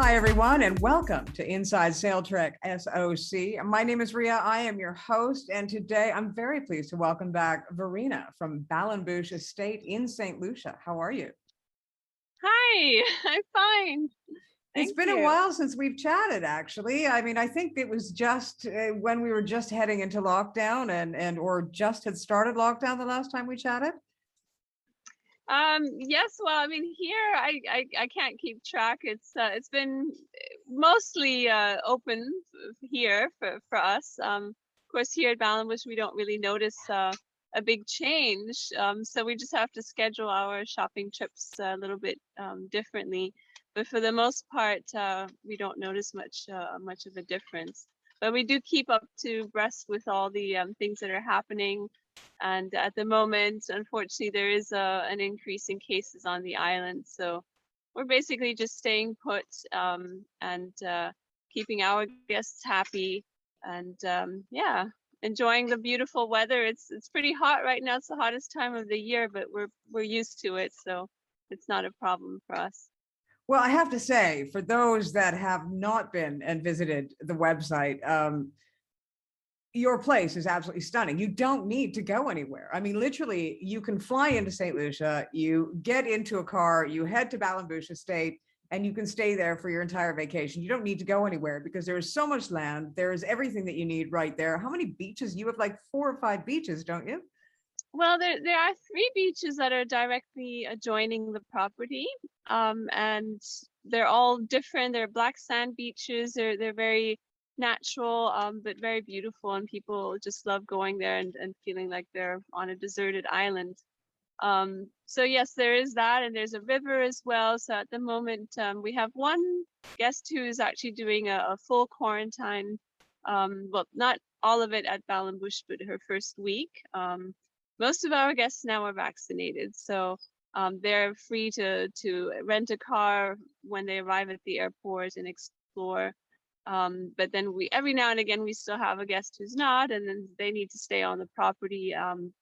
Hi, everyone, and welcome to Inside Sailtrek SOC. My name is Ria. I am your host, and today I'm very pleased to welcome back Verena from Balenbouche Estate in St Lucia. How are you? Hi, I'm fine. It's been a while since we've chatted, actually. I mean, I think it was just when we were just heading into lockdown and or just had started lockdown the last time we chatted. Yes, well, I mean, here I can't keep track. It's been mostly open here for us. Of course, here at Balenbouche, we don't really notice a big change. So we just have to schedule our shopping trips a little bit differently. But for the most part, we don't notice much of a difference. But we do keep up to breast with all the things that are happening. And at the moment, unfortunately, there is an increase in cases on the island. So we're basically just staying put and keeping our guests happy and yeah, enjoying the beautiful weather. It's pretty hot right now. It's the hottest time of the year, but we're used to it, so it's not a problem for us. Well, I have to say, for those that have not been and visited the website, your place is absolutely stunning. You don't need to go anywhere. I mean, literally, you can fly into St. Lucia, you get into a car, you head to Balenbouche Estate, and you can stay there for your entire vacation. You don't need to go anywhere because there is so much land. There is everything that you need right there. How many beaches? You have like 4 or 5 beaches, don't you? Well, there are 3 beaches that are directly adjoining the property, and they're all different. They're black sand beaches. They're very natural, but very beautiful, and people just love going there and feeling like they're on a deserted island. So yes, there is that, and there's a river as well. So at the moment, we have one guest who is actually doing a full quarantine. Well, not all of it at Balenbouche, but her first week. Most of our guests now are vaccinated, so they're free to rent a car when they arrive at the airport and explore. But then we every now and again we still have a guest who's not, and then they need to stay on the property.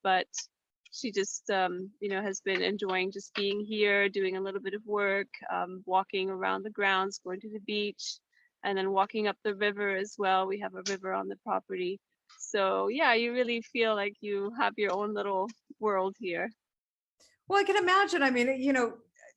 But she just has been enjoying just being here, doing a little bit of work, walking around the grounds, going to the beach, and then walking up the river as well. We have a river on the property. So yeah, you really feel like you have your own little world here. Well, I can imagine. I mean,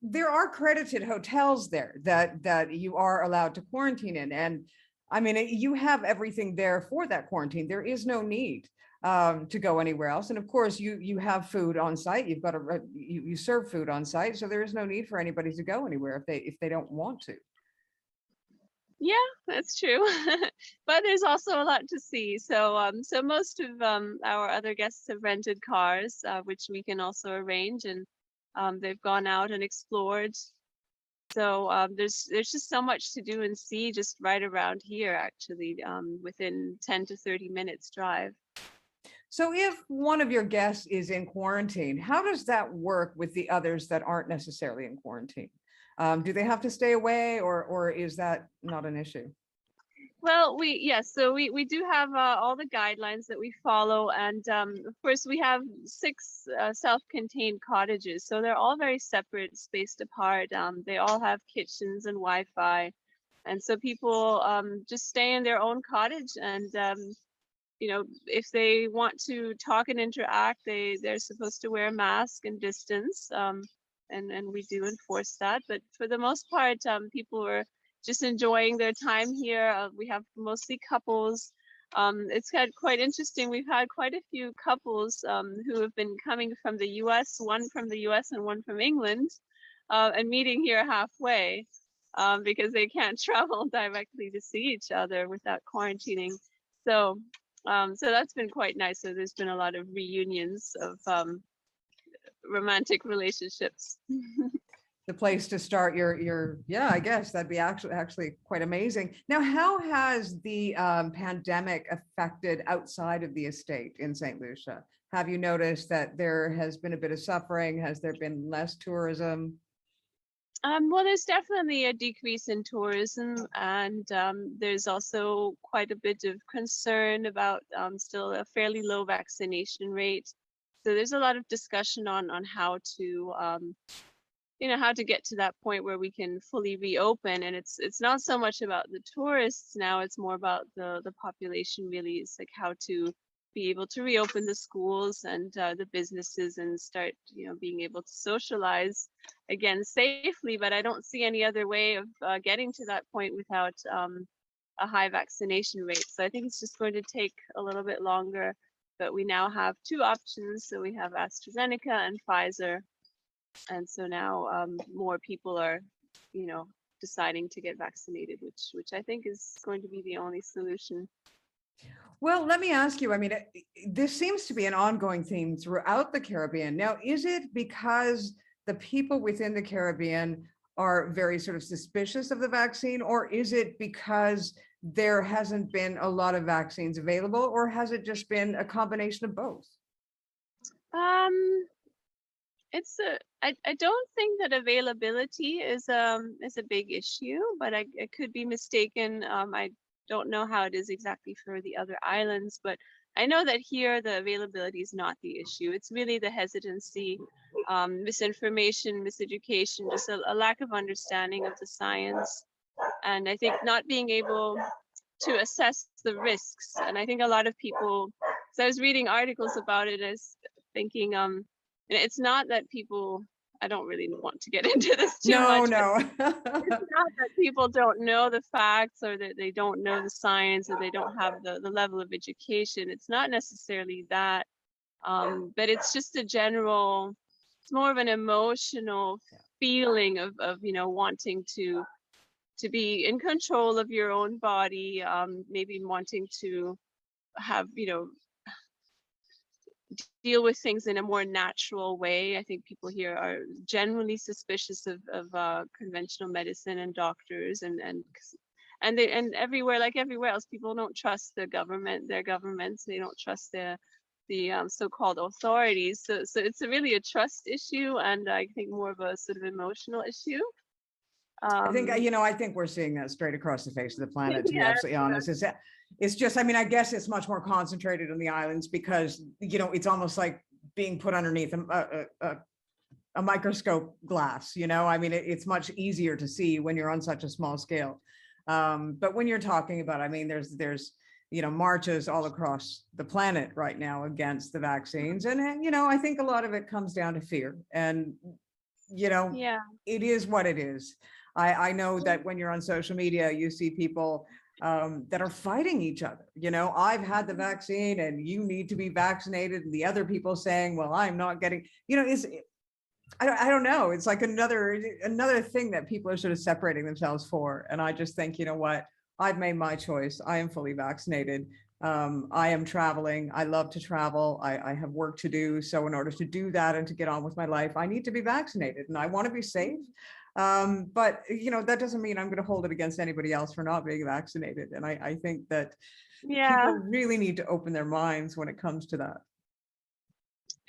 there are accredited hotels there that you are allowed to quarantine in. And I mean, you have everything there for that quarantine. There is no need to go anywhere else. And of course, you have food on site. You've got you serve food on site, so there is no need for anybody to go anywhere if they don't want to. Yeah, that's true. But there's also a lot to see. So most of our other guests have rented cars, which we can also arrange, and they've gone out and explored. So there's just so much to do and see just right around here, actually, within 10 to 30 minutes drive. So if one of your guests is in quarantine, how does that work with the others that aren't necessarily in quarantine? Do they have to stay away, or is that not an issue? Well, yes, so we do have all the guidelines that we follow, and of course we have 6 self-contained cottages, so they're all very separate, spaced apart. They all have kitchens and Wi-Fi, and so people just stay in their own cottage, and if they want to talk and interact, they're supposed to wear a mask and distance, and we do enforce that. But for the most part, people are just enjoying their time here. We have mostly couples. It's had quite interesting. We've had quite a few couples who have been coming from the US, one from the US and one from England, and meeting here halfway because they can't travel directly to see each other without quarantining. So that's been quite nice. So there's been a lot of reunions of romantic relationships. The place to start yeah, I guess that'd be actually quite amazing. Now, how has the pandemic affected outside of the estate in St. Lucia? Have you noticed that there has been a bit of suffering? Has there been less tourism? Well, there's definitely a decrease in tourism, and there's also quite a bit of concern about still a fairly low vaccination rate. So there's a lot of discussion on how to how to get to that point where we can fully reopen. And it's not so much about the tourists now, it's more about the population really. It's like how to be able to reopen the schools and the businesses and start, being able to socialize again safely. But I don't see any other way of getting to that point without a high vaccination rate. So I think it's just going to take a little bit longer, but we now have two options. So we have AstraZeneca and Pfizer. And so now more people are, deciding to get vaccinated, which I think is going to be the only solution. Well, let me ask you, I mean, this seems to be an ongoing theme throughout the Caribbean. Now, is it because the people within the Caribbean are very sort of suspicious of the vaccine, or is it because there hasn't been a lot of vaccines available, or has it just been a combination of both? I don't think that availability is a big issue, but I could be mistaken. I don't know how it is exactly for the other islands, but I know that here the availability is not the issue. It's really the hesitancy, misinformation, miseducation, just a lack of understanding of the science. And I think not being able to assess the risks. And I think a lot of people, so I was reading articles about it, as thinking, and it's not that people, I don't really want to get into this too much. No. It's not that people don't know the facts, or that they don't know the science, or they don't have the level of education. It's not necessarily that, but it's just a general, it's more of an emotional feeling of wanting to be in control of your own body, maybe wanting to have, deal with things in a more natural way. I think people here are generally suspicious of conventional medicine and doctors, and everywhere, like everywhere else, people don't trust their governments. They don't trust the so-called authorities. So it's really a trust issue, and I think more of a sort of emotional issue. I think we're seeing that straight across the face of the planet, to be absolutely honest. It's just, I mean, I guess it's much more concentrated on the islands because, it's almost like being put underneath a microscope glass, I mean, it's much easier to see when you're on such a small scale. But when you're talking about, I mean, there's marches all across the planet right now against the vaccines. And, I think a lot of it comes down to fear. And, it is what it is. I know that when you're on social media, you see people that are fighting each other. I've had the vaccine and you need to be vaccinated. And the other people saying, well, I'm not getting, I don't know. It's like another thing that people are sort of separating themselves for. And I just think, you know what, I've made my choice. I am fully vaccinated. I am traveling. I love to travel. I have work to do. So in order to do that and to get on with my life, I need to be vaccinated, and I want to be safe. But, that doesn't mean I'm going to hold it against anybody else for not being vaccinated. And I think that people really need to open their minds when it comes to that.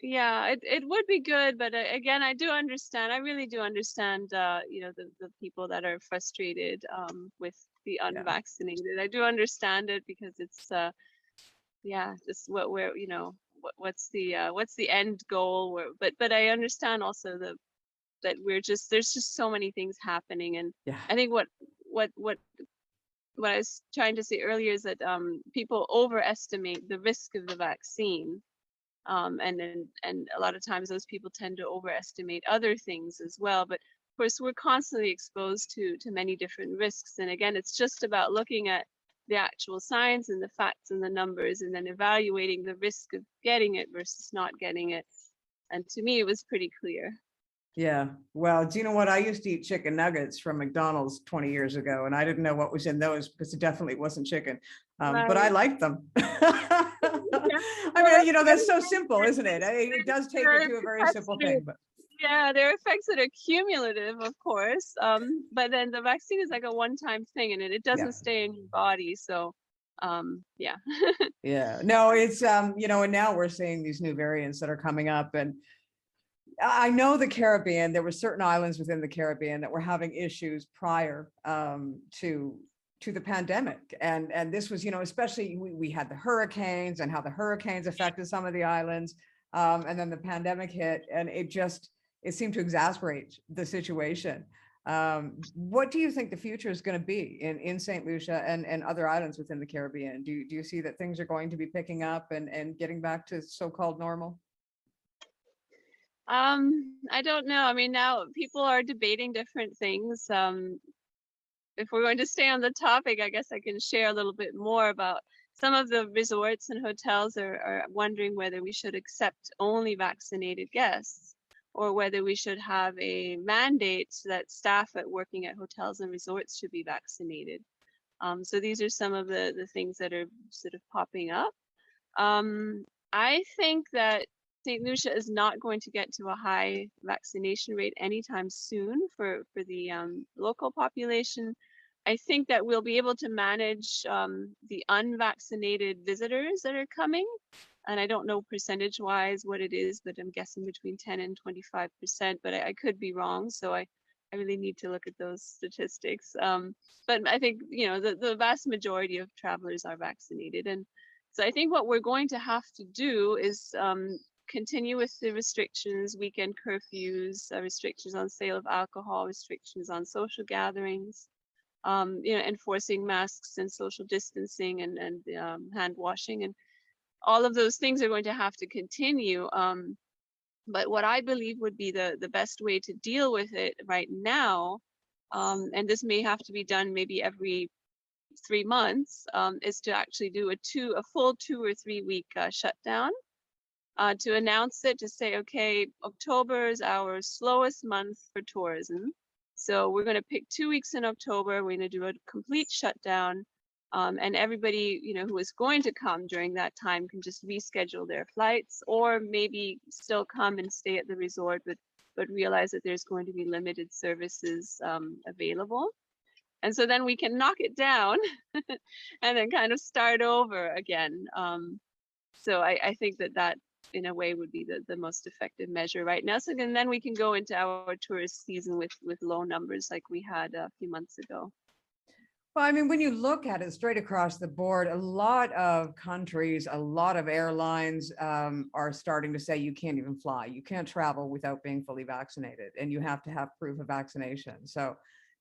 Yeah, it would be good. But again, I do understand. I really do understand, the people that are frustrated with the unvaccinated. I do understand it because it's, just what's the end goal? But I understand also that there's just so many things happening. And I think what I was trying to say earlier is that people overestimate the risk of the vaccine, and a lot of times those people tend to overestimate other things as well. But of course, we're constantly exposed to many different risks, and again, it's just about looking at the actual science and the facts and the numbers, and then evaluating the risk of getting it versus not getting it. And to me, it was pretty clear. Yeah. Well, do you know what? I used to eat chicken nuggets from McDonald's 20 years ago, and I didn't know what was in those because it definitely wasn't chicken. But I liked them. I mean, that's so simple, isn't it? It does take you to a very simple thing. But yeah, there are effects that are cumulative, of course. But then the vaccine is like a one-time thing, and it doesn't stay in your body. So yeah. Yeah. No, it's and now we're seeing these new variants that are coming up, and I know the Caribbean, there were certain islands within the Caribbean that were having issues prior to the pandemic. And this was, especially we had the hurricanes and how the hurricanes affected some of the islands. And then the pandemic hit, and it it seemed to exasperate the situation. What do you think the future is going to be in St. Lucia and other islands within the Caribbean? Do you see that things are going to be picking up and getting back to so-called normal? I don't know. I mean, now people are debating different things. If we're going to stay on the topic, I guess I can share a little bit more about some of the resorts and hotels are wondering whether we should accept only vaccinated guests or whether we should have a mandate that staff working at hotels and resorts should be vaccinated. So these are some of the things that are sort of popping up. I think that St. Lucia is not going to get to a high vaccination rate anytime soon for the local population. I think that we'll be able to manage the unvaccinated visitors that are coming. And I don't know percentage wise what it is, but I'm guessing between 10 and 25%, but I could be wrong. So I really need to look at those statistics. But I think, the vast majority of travelers are vaccinated. And so I think what we're going to have to do is continue with the restrictions, weekend curfews, restrictions on sale of alcohol, restrictions on social gatherings, enforcing masks and social distancing and hand washing, and all of those things are going to have to continue. But what I believe would be the best way to deal with it right now, and this may have to be done maybe every 3 months, is to actually do a full 2 or 3 week shutdown. To announce it, to say, okay, October is our slowest month for tourism. So we're going to pick 2 weeks in October. We're going to do a complete shutdown. And everybody, who is going to come during that time can just reschedule their flights or maybe still come and stay at the resort, but realize that there's going to be limited services available. And so then we can knock it down and then kind of start over again. So I think that in a way would be the most effective measure right now. So then we can go into our tourist season with low numbers like we had a few months ago. Well, I mean, when you look at it straight across the board, a lot of countries, a lot of airlines are starting to say you can't even fly. You can't travel without being fully vaccinated, and you have to have proof of vaccination. So,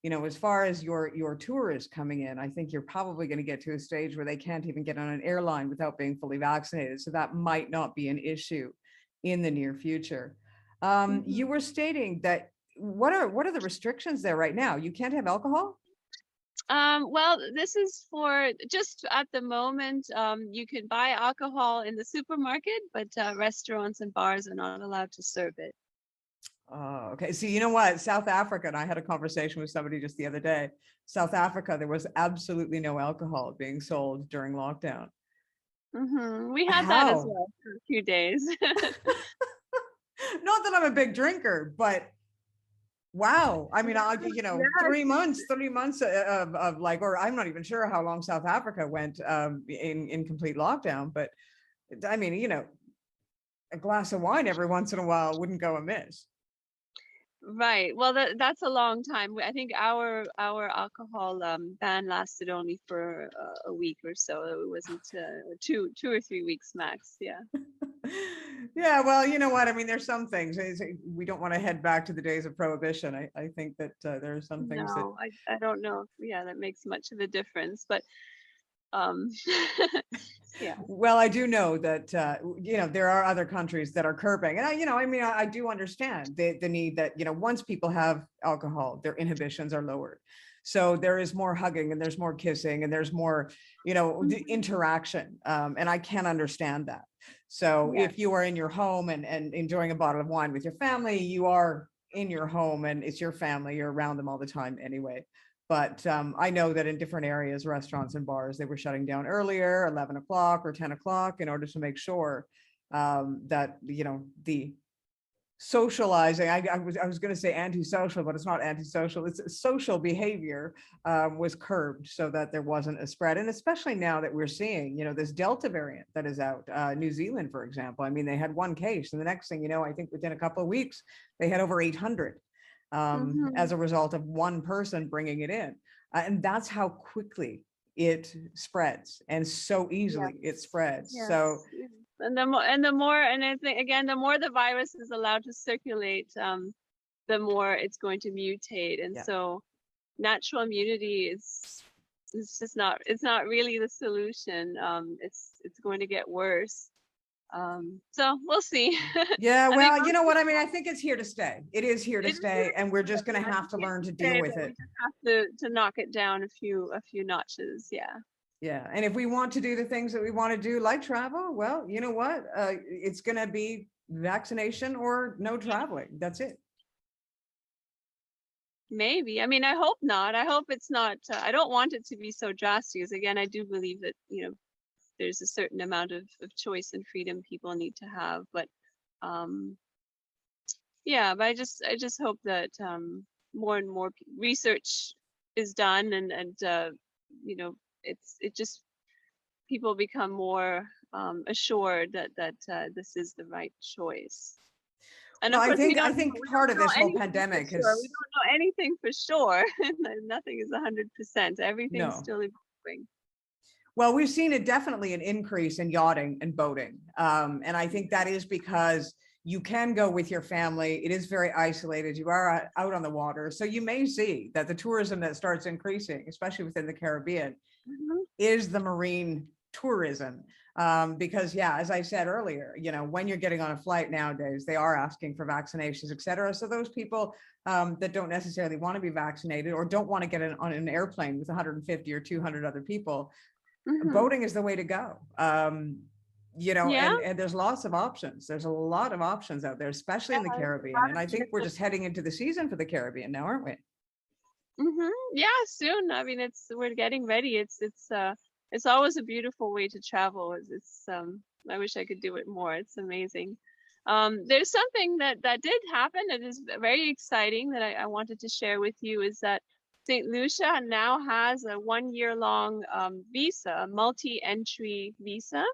as far as your tourists coming in, I think you're probably going to get to a stage where they can't even get on an airline without being fully vaccinated. So that might not be an issue in the near future. You were stating that what are the restrictions there right now? You can't have alcohol? Well, this is for just at the moment, you can buy alcohol in the supermarket, but restaurants and bars are not allowed to serve it. Oh, okay. So you know what? South Africa, and I had a conversation with somebody just the other day. South Africa, there was absolutely no alcohol being sold during lockdown. We had that as well for a few days. Not that I'm a big drinker, but wow. I mean, Yes. 3 months of like, or I'm not even sure how long South Africa went in complete lockdown, but I mean, a glass of wine every once in a while wouldn't go amiss. Right. Well, that's a long time. I think our alcohol ban lasted only for a week or so. It wasn't 2 or 3 weeks max. Yeah. Yeah, well, you know what? I mean, there's some things we don't want to head back to the days of prohibition. I think that there are some things that. No, I don't know. Yeah, that makes much of a difference, but yeah. Well, I do know that there are other countries that are curbing, and I do understand the need that once people have alcohol, their inhibitions are lowered, so there is more hugging and there's more kissing and there's more interaction, and I can understand that. So Yes. if you are in your home and enjoying a bottle of wine with your family, you are in your home and it's your family, you're around them all the time anyway. But I know that in different areas, restaurants and bars, they were shutting down earlier, 11 o'clock or 10 o'clock, in order to make sure that, the socializing, I was going to say antisocial, but it's not antisocial, it's social behavior was curbed so that there wasn't a spread. And especially now that we're seeing, this Delta variant that is out, New Zealand, for example. I mean, they had one case, and the next thing I think within a couple of weeks, they had over 800. As a result of one person bringing it in. And that's how quickly it spreads and so easily it spreads. Yes. So, And I think again, the more the virus is allowed to circulate, the more it's going to mutate. And Yeah. so natural immunity is just not, it's not really the solution. It's going to get worse. So we'll see. Yeah, I think well, most you know what I people- mean? I think it's here to stay. It is here to it is stay, and we're just here going to to have to stay, learn to deal with but we it. just have to knock it down a few notches. Yeah. Yeah, and if we want to do the things that we want to do, like travel, well, you know what? It's going to be vaccination or no traveling. That's it. Maybe. I mean, I hope not. I hope it's not. I don't want it to be so drastic. Because again, I do believe that there's a certain amount of choice and freedom people need to have. But yeah, but I just hope that more and more research is done, and it just people become more assured that this is the right choice. And Well, of course, I think part of this whole pandemic we is don't know anything for sure. Nothing is 100%. Everything's no. still evolving. Well, we've seen definitely an increase in yachting and boating. And I think that is because you can go with your family. It is very isolated. You are out on the water. So you may see that the tourism that starts increasing, especially within the Caribbean, is the marine tourism. Because yeah, as I said earlier, when you're getting on a flight nowadays, they are asking for vaccinations, et cetera. So those people that don't necessarily want to be vaccinated or don't want to get on an airplane with 150 or 200 other people, boating is the way to go. Yeah. And there's lots of options. There's a lot of options out there, especially in the Caribbean. And I think we're just heading into the season for the Caribbean now, aren't we? Yeah, soon. I mean, we're getting ready. It's always a beautiful way to travel. I wish I could do it more. It's amazing. There's something that did happen that is very exciting that I wanted to share with you, is that St. Lucia now has a 1-year-long visa, a multi-entry visa,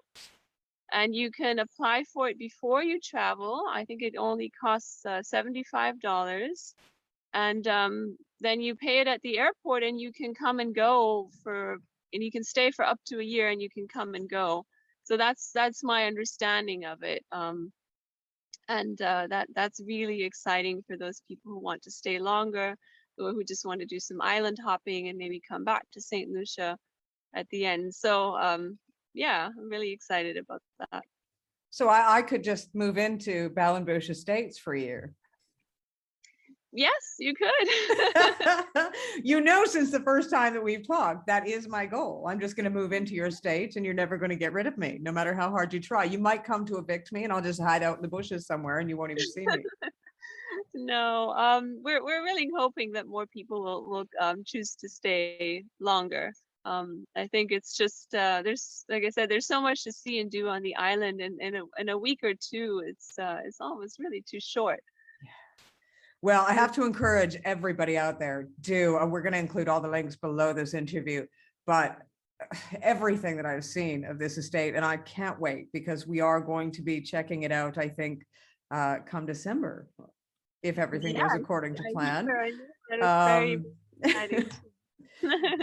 and you can apply for it before you travel. I think it only costs $75, and then you pay it at the airport, and you can come and go and you can stay for up to a year, and you can come and go. So that's my understanding of it. And that's really exciting for those people who want to stay longer, or who just want to do some island hopping and maybe come back to St. Lucia at the end. So yeah, I'm really excited about that. So I could just move into Balenbouche Estates for a year. Yes, you could. Since the first time that we've talked, that is my goal. I'm just going to move into your estate, and you're never going to get rid of me, no matter how hard you try. You might come to evict me, and I'll just hide out in the bushes somewhere, and you won't even see me. No, we're really hoping that more people will choose to stay longer. I think it's just there's, like I said, there's so much to see and do on the island, and in a week or two, it's almost really too short. Well, I have to encourage everybody out there, we're going to include all the links below this interview, but everything that I've seen of this estate, and I can't wait, because we are going to be checking it out, I think, come December, if everything goes according to plan. Very exciting.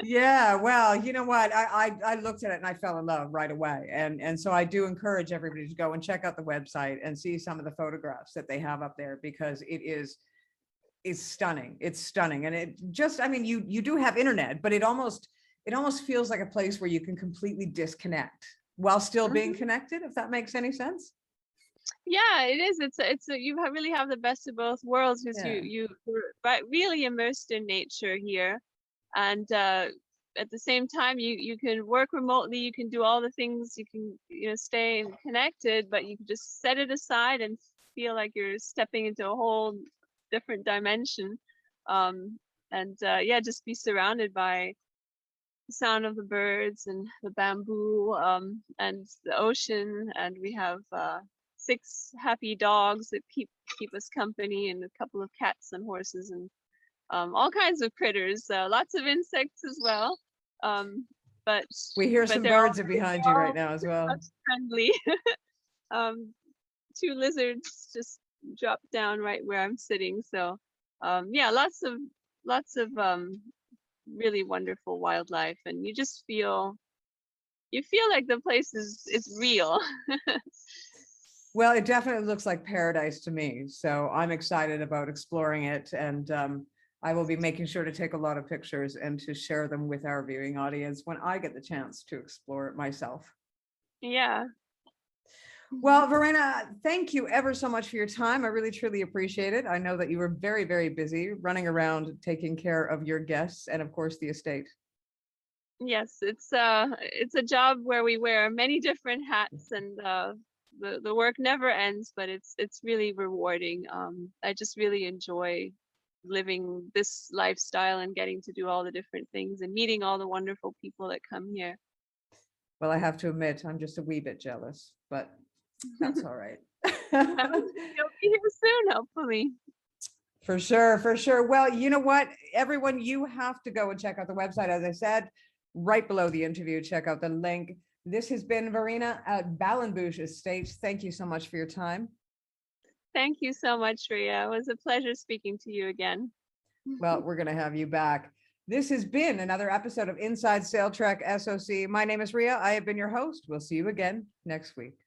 Yeah, well, you know what? I looked at it and I fell in love right away. And so I do encourage everybody to go and check out the website and see some of the photographs that they have up there, because it's stunning. It's stunning. And it just, I mean, you do have internet, but it almost feels like a place where you can completely disconnect while still being connected, if that makes any sense. Yeah, it is. You really have the best of both worlds, because you're really immersed in nature here, and at the same time you can work remotely. You can do all the things. You can stay connected, but you can just set it aside and feel like you're stepping into a whole different dimension, and just be surrounded by the sound of the birds and the bamboo, and the ocean. And we have 6 happy dogs that keep us company, and a couple of cats and horses, and all kinds of critters, lots of insects as well. But we hear some birds behind you right now as well. Friendly. 2 lizards just dropped down right where I'm sitting. So lots of really wonderful wildlife, and you just feel you feel like the place is real. Well, it definitely looks like paradise to me. So I'm excited about exploring it. And I will be making sure to take a lot of pictures and to share them with our viewing audience when I get the chance to explore it myself. Yeah. Well, Verena, thank you ever so much for your time. I really, truly appreciate it. I know that you were very, very busy running around taking care of your guests and, of course, the estate. Yes, it's a job where we wear many different hats, and the work never ends, but it's really rewarding. I just really enjoy living this lifestyle and getting to do all the different things and meeting all the wonderful people that come here. Well, I have to admit, I'm just a wee bit jealous, but that's all right. You'll be here soon, hopefully. For sure, for sure. Well, you know what, everyone, you have to go and check out the website. As I said, right below the interview, check out the link. This has been Verena at Balenbouche Estates. Thank you so much for your time. Thank you so much, Rhea. It was a pleasure speaking to you again. Well, we're going to have you back. This has been another episode of Inside Sailtrek SOC. My name is Rhea. I have been your host. We'll see you again next week.